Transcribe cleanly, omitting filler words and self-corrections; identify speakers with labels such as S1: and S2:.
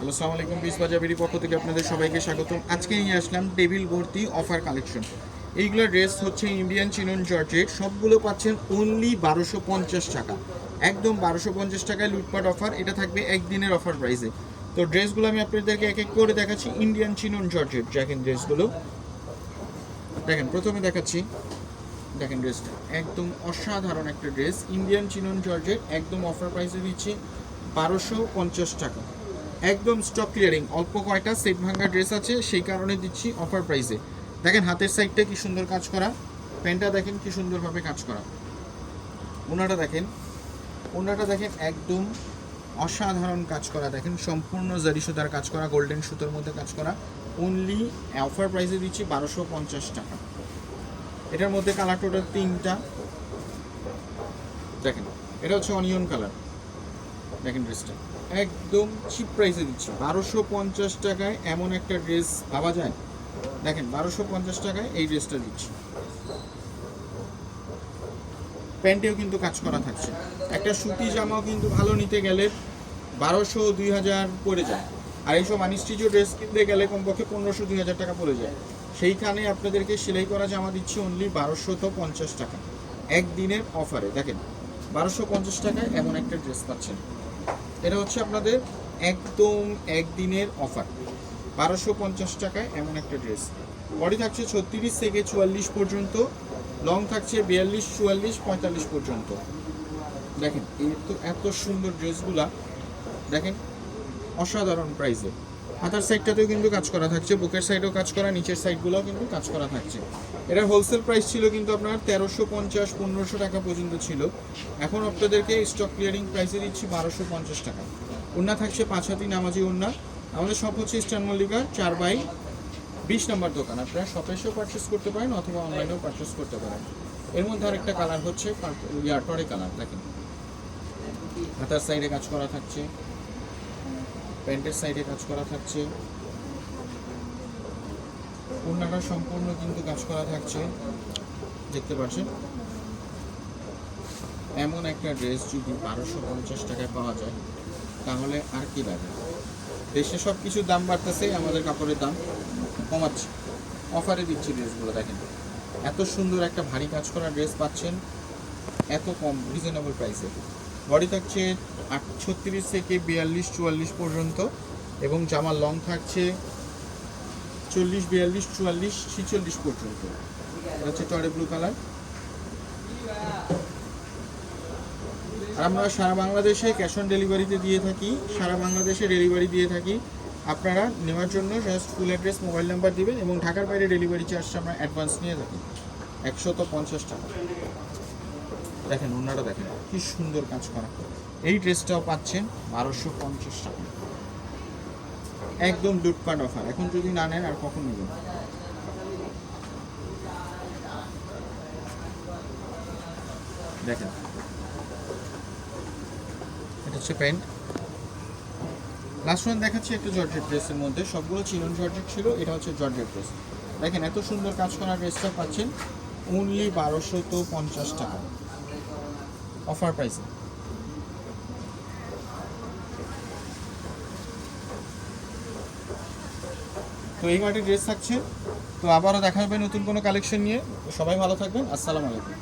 S1: Hello, আসসালামু আলাইকুম। Piece বাজাবেরি পক্ষ থেকে আপনাদের সবাইকে স্বাগতম। আজকে নিয়ে আসলাম টেবিল ভর্তি অফার কালেকশন। এইগুলো ড্রেস হচ্ছে ইন্ডিয়ান চিনন জর্জেট, সবগুলো পাচ্ছেন অনলি 1250 টাকা। একদম 1250 টাকায় লুটপাট অফার। এটা থাকবে একদিনের অফার প্রাইসে। তো ড্রেসগুলো আমি আপনাদেরকে এক এক করে দেখাচ্ছি। ইন্ডিয়ান চিনন জর্জেট, দেখেন ড্রেসগুলো দেখেন। প্রথমে দেখাচ্ছি, দেখেন ড্রেসটা একদম অসাধারণ একটা ড্রেস, ইন্ডিয়ান চিনন জর্জেট, একদম অফার প্রাইসে দিচ্ছি 1250 টাকা। একদম স্টক ক্লিয়ারিং, অল্প কয়টা সেট ভাঙা ড্রেস আছে, সেই কারণে দিচ্ছি অফার প্রাইসে। দেখেন হাতের সাইডটা কি সুন্দর কাজ করা, প্যান্টটা দেখেন কি সুন্দরভাবে কাজ করা, ওনাটা দেখেন, ওনাটা দেখেন একদম অসাধারণ কাজ করা, দেখেন সম্পূর্ণ জারি সুতার কাজ করা, গোল্ডেন সুতোর মধ্যে কাজ করা। অনলি অফার প্রাইসে দিচ্ছি 1250 টাকা। এটার মধ্যে কালার টোটাল 3টা। দেখেন এটা হচ্ছে অনিয়ন কালার, দেখেন ড্রেসটা একদম চিপ প্রাইসে দিচ্ছি 1250 টাকায়। এমন একটা ড্রেস পাওয়া যায়? দেখেন 1250 টাকায় এই ড্রেসটা দিচ্ছি। প্যান্টেও কিন্তু কাজ করা থাকছে। একটা সুতি জামাও কিন্তু ভালো নিতে গেলে 1200-2000 পড়ে যায়, আর এইসব আনস্টিচও ড্রেস কিনতে গেলে কমপক্ষে 1500-2000 টাকা পড়ে যায়। সেইখানে আপনাদেরকে সেলাই করা জামা দিচ্ছি অনলি 1250 টাকা একদিনের অফারে। দেখেন 1250 টাকায় এমন একটা ড্রেস পাচ্ছেন। এটা হচ্ছে আপনাদের একদম একদিনের অফার, 1250 টাকায় এমন একটা ড্রেস। বডি থাকছে 36 থেকে 44 পর্যন্ত, লং থাকছে 42, 44, 45 পর্যন্ত। দেখেন এই তো এত সুন্দর ড্রেসগুলা, দেখেন অসাধারণ প্রাইসে। হাতার সাইডটাতেও কিন্তু কাজ করা থাকছে, বুকের সাইডেও কাজ করা, নিচের সাইডগুলোও কিন্তু কাজ করা থাকছে। এটার হোলসেল প্রাইস ছিল কিন্তু আপনার 1350-1500 টাকা পর্যন্ত ছিল। এখন আপনাদেরকে স্টক ক্লিয়ারিং প্রাইসে দিচ্ছি 1250 টাকা। ওড়না থাকছে 5 হাতি নামাজি ওড়না। আমাদের শপ হচ্ছে ইস্টার্ন মল্লিকা 4/20 নম্বর দোকান। আপনারা শপে এসেও পারচেস করতে পারেন অথবা অনলাইনেও পারচেস করতে পারেন। এর মধ্যে আরেকটা কালার হচ্ছে টরে কালার। দেখেন হাতার সাইডে কাজ করা থাকছে, প্যান্টের সাইডে কাজ করা থাকছে, ওড়নাটা সম্পূর্ণ কিন্তু কাজ করা থাকছে, দেখতে পাচ্ছেন। এমন একটা ড্রেস যদি 1250 টাকায় পাওয়া যায় তাহলে আর কি লাগে। দেশে সব কিছুর দাম বাড়তেছে, আমাদের কাপড়ের দাম কমাচ্ছে, অফারে দিচ্ছি ড্রেসগুলো। দেখেন এত সুন্দর একটা ভারী কাজ করা ড্রেস পাচ্ছেন এত কম রিজনেবল প্রাইসে। বডি থাকছে 36 থেকে 42, 44 পর্যন্ত, এবং জামার লং থাকছে 40, 42, 44, 46 পর্যন্ত। এটা হচ্ছে টরে ব্লু কালার। আর আমরা সারা বাংলাদেশে ক্যাশ অন ডেলিভারিতে দিয়ে থাকি, সারা বাংলাদেশে ডেলিভারি দিয়ে থাকি। আপনারা নেওয়ার জন্য just full address, mobile number দিবেন, এবং ঢাকার বাইরে ডেলিভারি চার্জটা আমরা অ্যাডভান্স নিয়ে থাকি 150 টাকা। দেখেন ওনাটা দেখেন কি সুন্দর কাজ করা, এই ড্রেসটাও পাচ্ছেন 1250 টাকা। একদম লুটপাট অফার, এখন যদি না নেন আর কখন নেবেন। দেখেন এটা হচ্ছে প্যান্ট। লাস্ট ওয়ান দেখাচ্ছি একটা জর্জেট ড্রেসের মধ্যে, সবগুলো চিনন জর্জেট ছিল, এটা হচ্ছে জর্জেট ড্রেস। দেখেন এত সুন্দর কাজ করা ড্রেসটা পাচ্ছেন অনলি 1250 টাকা অফার প্রাইসে। তো এই কয়টি ড্রেস থাকছে। তো আবারও দেখা হবে নতুন কোনো কালেকশন নিয়ে। সবাই ভালো থাকবেন, আসসালামু আলাইকুম।